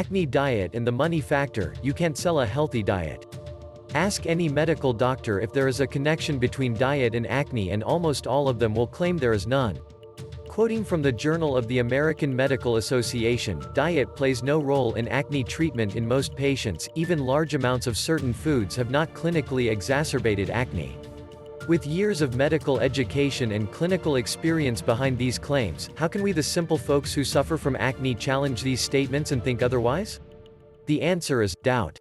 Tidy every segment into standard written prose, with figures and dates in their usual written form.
Acne diet and the money factor. You can't sell a healthy diet. Ask any medical doctor if there is a connection between diet and acne, and almost all of them will claim there is none. Quoting from the Journal of the American Medical Association, diet plays no role in acne treatment in most patients. Even large amounts of certain foods have not clinically exacerbated acne. With years of medical education and clinical experience behind these claims, how can we, the simple folks who suffer from acne, challenge these statements and think otherwise? The answer is doubt.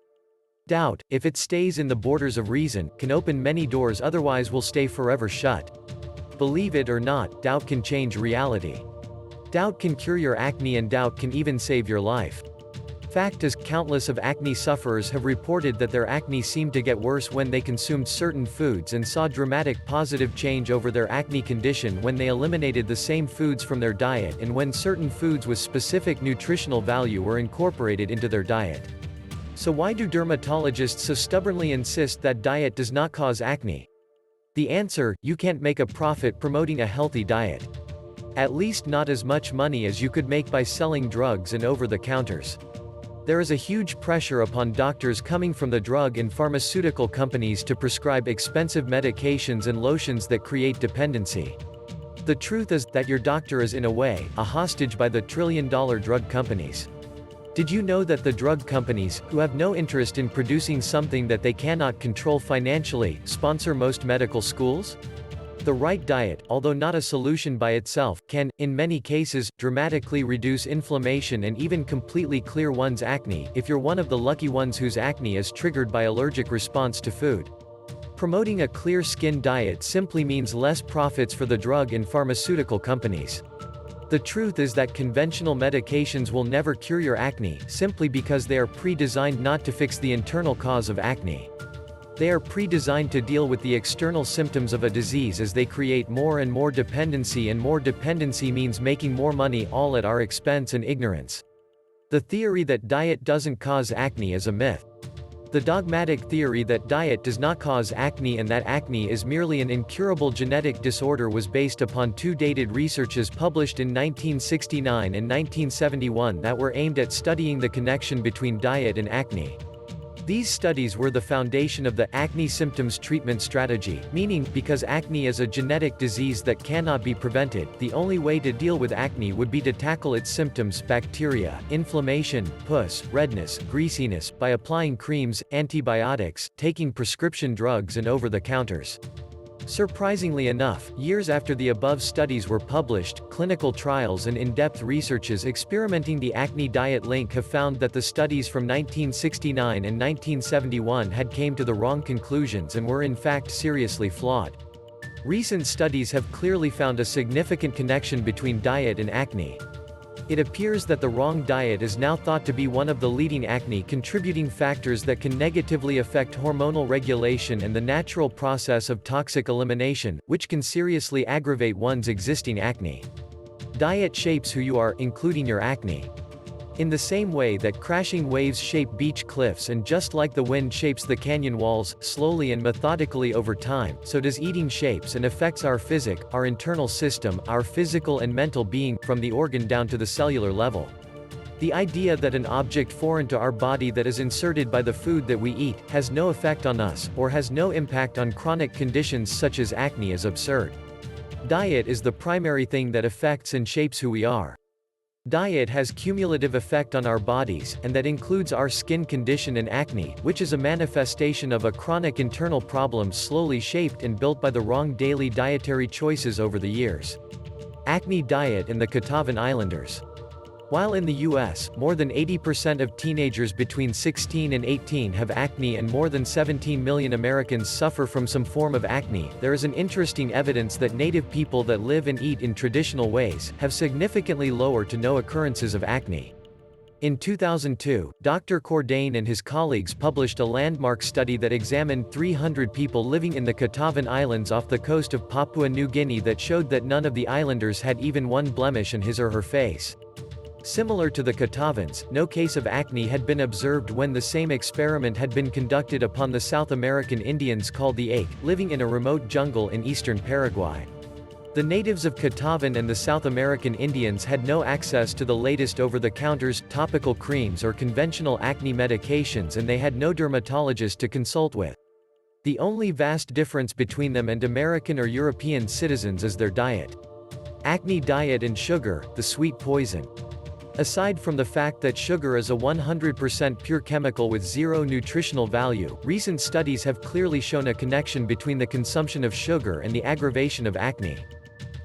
Doubt, if it stays in the borders of reason, can open many doors otherwise will stay forever shut. Believe it or not, doubt can change reality. Doubt can cure your acne, and doubt can even save your life. Fact is, countless of acne sufferers have reported that their acne seemed to get worse when they consumed certain foods, and saw dramatic positive change over their acne condition when they eliminated the same foods from their diet, and when certain foods with specific nutritional value were incorporated into their diet. So why do dermatologists so stubbornly insist that diet does not cause acne? The answer: you can't make a profit promoting a healthy diet. At least not as much money as you could make by selling drugs and over-the-counters. There is a huge pressure upon doctors coming from the drug and pharmaceutical companies to prescribe expensive medications and lotions that create dependency. The truth is that your doctor is, in a way, a hostage by the trillion-dollar drug companies. Did you know that the drug companies, who have no interest in producing something that they cannot control financially, sponsor most medical schools? The right diet, although not a solution by itself, can, in many cases, dramatically reduce inflammation and even completely clear one's acne, if you're one of the lucky ones whose acne is triggered by allergic response to food. Promoting a clear skin diet simply means less profits for the drug and pharmaceutical companies. The truth is that conventional medications will never cure your acne, simply because they are pre-designed not to fix the internal cause of acne. They are pre-designed to deal with the external symptoms of a disease as they create more and more dependency, and more dependency means making more money, all at our expense and ignorance. The theory that diet doesn't cause acne is a myth. The dogmatic theory that diet does not cause acne and that acne is merely an incurable genetic disorder was based upon two dated researches published in 1969 and 1971 that were aimed at studying the connection between diet and acne. These studies were the foundation of the acne symptoms treatment strategy, meaning, because acne is a genetic disease that cannot be prevented, the only way to deal with acne would be to tackle its symptoms: bacteria, inflammation, pus, redness, greasiness, by applying creams, antibiotics, taking prescription drugs and over-the-counters. Surprisingly enough, years after the above studies were published, clinical trials and in-depth researches experimenting the acne diet link have found that the studies from 1969 and 1971 had came to the wrong conclusions and were in fact seriously flawed. Recent studies have clearly found a significant connection between diet and acne. It appears that the wrong diet is now thought to be one of the leading acne contributing factors that can negatively affect hormonal regulation and the natural process of toxic elimination, which can seriously aggravate one's existing acne. Diet shapes who you are, including your acne. In the same way that crashing waves shape beach cliffs, and just like the wind shapes the canyon walls, slowly and methodically over time, so does eating shapes and affects our physic, our internal system, our physical and mental being, from the organ down to the cellular level. The idea that an object foreign to our body that is inserted by the food that we eat, has no effect on us, or has no impact on chronic conditions such as acne is absurd. Diet is the primary thing that affects and shapes who we are. Diet has cumulative effect on our bodies, and that includes our skin condition and acne, which is a manifestation of a chronic internal problem slowly shaped and built by the wrong daily dietary choices over the years. Acne diet and the Kitavan Islanders. While in the US, more than 80% of teenagers between 16 and 18 have acne and more than 17 million Americans suffer from some form of acne, there is an interesting evidence that native people that live and eat in traditional ways, have significantly lower to no occurrences of acne. In 2002, Dr. Cordain and his colleagues published a landmark study that examined 300 people living in the Kitavan Islands off the coast of Papua New Guinea that showed that none of the islanders had even one blemish on his or her face. Similar to the Kitavans, no case of acne had been observed when the same experiment had been conducted upon the South American Indians called the Ake, living in a remote jungle in eastern Paraguay. The natives of Kitavan and the South American Indians had no access to the latest over-the-counter topical creams or conventional acne medications, and they had no dermatologist to consult with. The only vast difference between them and American or European citizens is their diet. Acne diet and sugar, the sweet poison. Aside from the fact that sugar is a 100% pure chemical with zero nutritional value, recent studies have clearly shown a connection between the consumption of sugar and the aggravation of acne.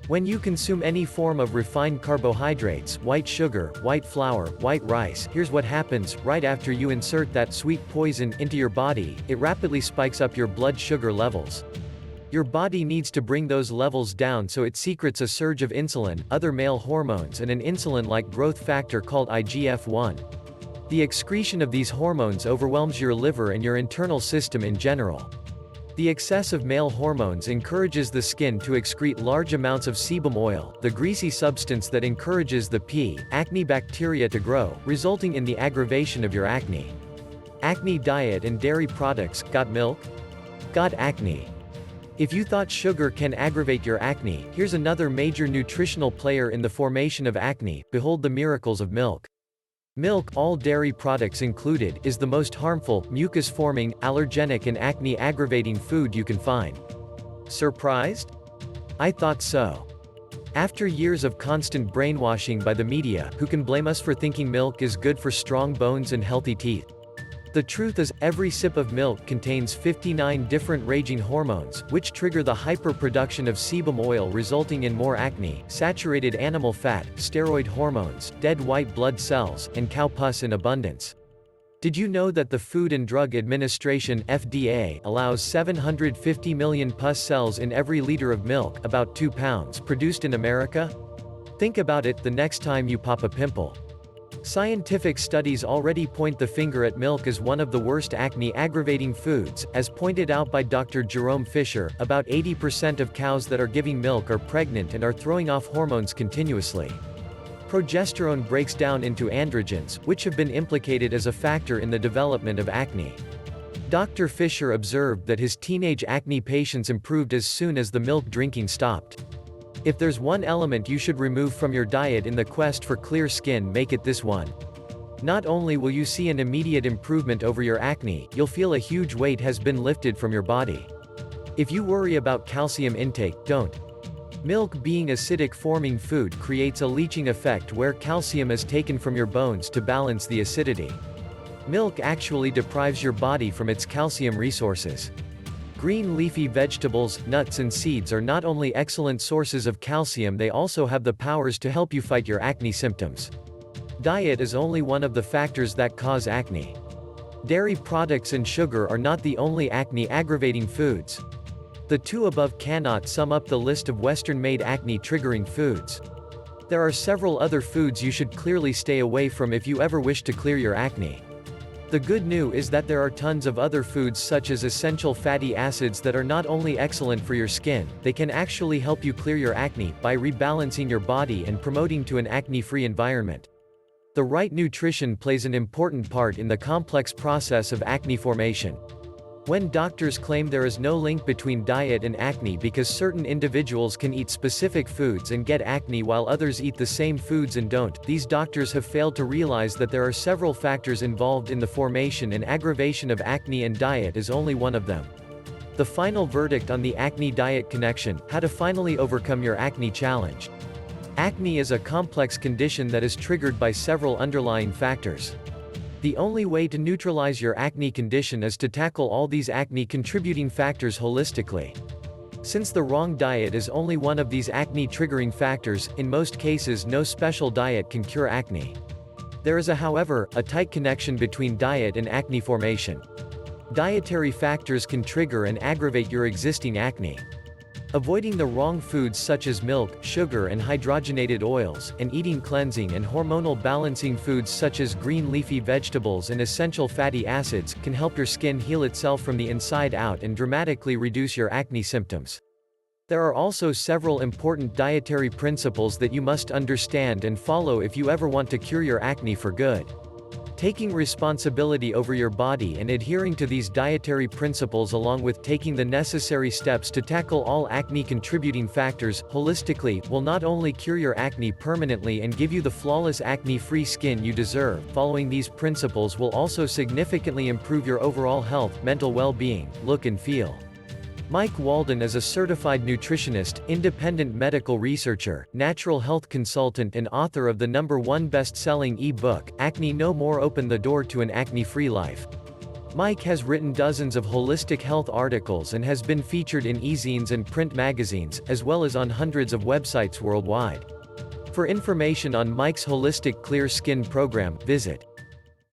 When you consume any form of refined carbohydrates, white sugar, white flour, white rice, here's what happens: right after you insert that sweet poison into your body, it rapidly spikes up your blood sugar levels. Your body needs to bring those levels down, so it secretes a surge of insulin, other male hormones, and an insulin-like growth factor called IGF-1. The excretion of these hormones overwhelms your liver and your internal system in general. The excess of male hormones encourages the skin to excrete large amounts of sebum oil, the greasy substance that encourages the acne bacteria to grow, resulting in the aggravation of your acne. Acne diet and dairy products. Got milk? Got acne? If you thought sugar can aggravate your acne, here's another major nutritional player in the formation of acne. Behold the miracles of milk. Milk, all dairy products included, is the most harmful, mucus-forming, allergenic and acne-aggravating food you can find. Surprised? I thought so. After years of constant brainwashing by the media, who can blame us for thinking milk is good for strong bones and healthy teeth? The truth is, every sip of milk contains 59 different raging hormones, which trigger the hyperproduction of sebum oil, resulting in more acne, saturated animal fat, steroid hormones, dead white blood cells, and cow pus in abundance. Did you know that the Food and Drug Administration (FDA) allows 750 million pus cells in every liter of milk, about 2 pounds, produced in America? Think about it the next time you pop a pimple. Scientific studies already point the finger at milk as one of the worst acne-aggravating foods. As pointed out by Dr. Jerome Fisher, about 80% of cows that are giving milk are pregnant and are throwing off hormones continuously. Progesterone breaks down into androgens, which have been implicated as a factor in the development of acne. Dr. Fisher observed that his teenage acne patients improved as soon as the milk drinking stopped. If there's one element you should remove from your diet in the quest for clear skin, make it this one. Not only will you see an immediate improvement over your acne, you'll feel a huge weight has been lifted from your body. If you worry about calcium intake, don't. Milk, being acidic forming food, creates a leaching effect where calcium is taken from your bones to balance the acidity. Milk actually deprives your body from its calcium resources. Green leafy vegetables, nuts and seeds are not only excellent sources of calcium, they also have the powers to help you fight your acne symptoms. Diet is only one of the factors that cause acne. Dairy products and sugar are not the only acne-aggravating foods. The two above cannot sum up the list of Western-made acne-triggering foods. There are several other foods you should clearly stay away from if you ever wish to clear your acne. The good news is that there are tons of other foods such as essential fatty acids that are not only excellent for your skin, they can actually help you clear your acne by rebalancing your body and promoting to an acne-free environment. The right nutrition plays an important part in the complex process of acne formation. When doctors claim there is no link between diet and acne because certain individuals can eat specific foods and get acne while others eat the same foods and don't, these doctors have failed to realize that there are several factors involved in the formation and aggravation of acne, and diet is only one of them. The final verdict on the acne-diet connection: how to finally overcome your acne challenge. Acne is a complex condition that is triggered by several underlying factors. The only way to neutralize your acne condition is to tackle all these acne-contributing factors holistically. Since the wrong diet is only one of these acne-triggering factors, in most cases no special diet can cure acne. There is, however, a tight connection between diet and acne formation. Dietary factors can trigger and aggravate your existing acne. Avoiding the wrong foods such as milk, sugar and hydrogenated oils, and eating cleansing and hormonal balancing foods such as green leafy vegetables and essential fatty acids, can help your skin heal itself from the inside out and dramatically reduce your acne symptoms. There are also several important dietary principles that you must understand and follow if you ever want to cure your acne for good. Taking responsibility over your body and adhering to these dietary principles along with taking the necessary steps to tackle all acne contributing factors, holistically, will not only cure your acne permanently and give you the flawless acne-free skin you deserve. Following these principles will also significantly improve your overall health, mental well-being, look and feel. Mike Walden is a certified nutritionist, independent medical researcher, natural health consultant and author of the #1 best-selling e-book, Acne No More. Open the door to an acne-free life. Mike has written dozens of holistic health articles and has been featured in e-zines and print magazines, as well as on hundreds of websites worldwide. For information on Mike's Holistic Clear Skin program, visit